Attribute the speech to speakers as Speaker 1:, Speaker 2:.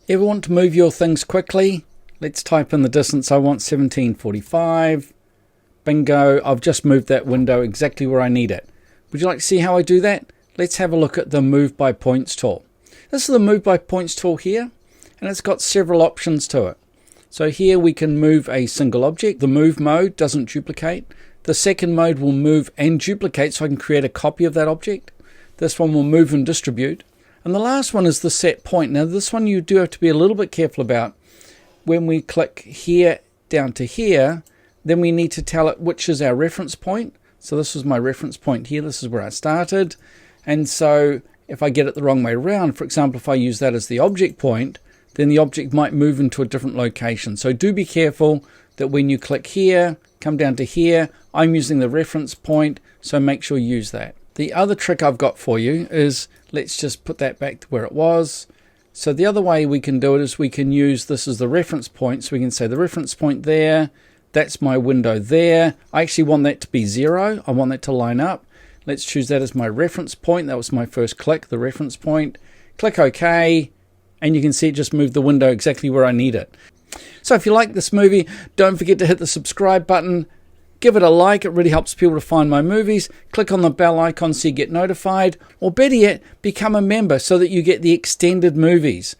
Speaker 1: Ever want to move your things quickly? Let's type in the distance. I want 1745. Bingo, I've just moved that window exactly where I need it. Would you like to see how I do that? Let's have a look at the Move by Points tool. This is the Move by Points tool here, and it's got several options to it. So here we can move a single object. The move mode doesn't duplicate. The second mode will move and duplicate, so I can create a copy of that object. This one will move and distribute. And the last one is the set point. Now this one you do have to be a little bit careful about. When we click here down to here, then we need to tell it which is our reference point. So this was my reference point here. This is where I started. And so if I get it the wrong way around, for example, if I use that as the object point, then the object might move into a different location. So do be careful that when you click here, come down to here, I'm using the reference point, so make sure you use that. The other trick I've got for you is, let's just put that back to where it was. So the other way we can do it is we can use this as the reference point. So we can say the reference point there, that's my window there. I actually want that to be 0. I want that to line up. Let's choose that as my reference point. That was my first click, the reference point. Click OK, and you can see it just moved the window exactly where I need it. So if you like this movie, don't forget to hit the subscribe button. Give it a like, it really helps people to find my movies. Click on the bell icon so you get notified. Or better yet, become a member so that you get the extended movies.